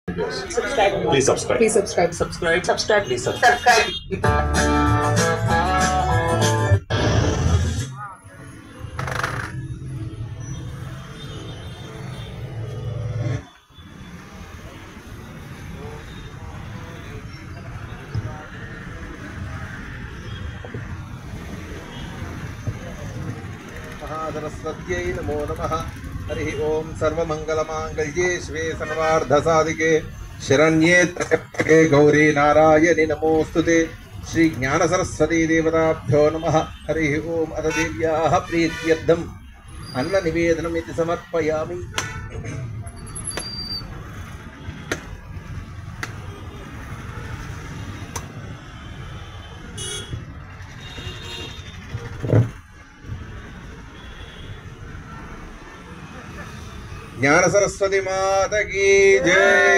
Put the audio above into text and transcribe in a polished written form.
Subscribe. Please subscribe. Please subscribe. Subscribe. Subscribe. Please subscribe. महासरस्वत्यै नमो नमः। हरिः ओं सर्वमङ्गलमाङ्गल्ये शिवे सर्वार्धसाधिके शरण्ये त्र्यम्बके गौरी नारायणि नमोऽस्तुते। श्री ज्ञानसरस्वती देवताभ्यो नमः। हरिः ओं अथ देव्याः प्रीत्यर्थम् अन्ननिवेदनमिति समर्पयामि। ज्ञान सरस्वती माता की जय।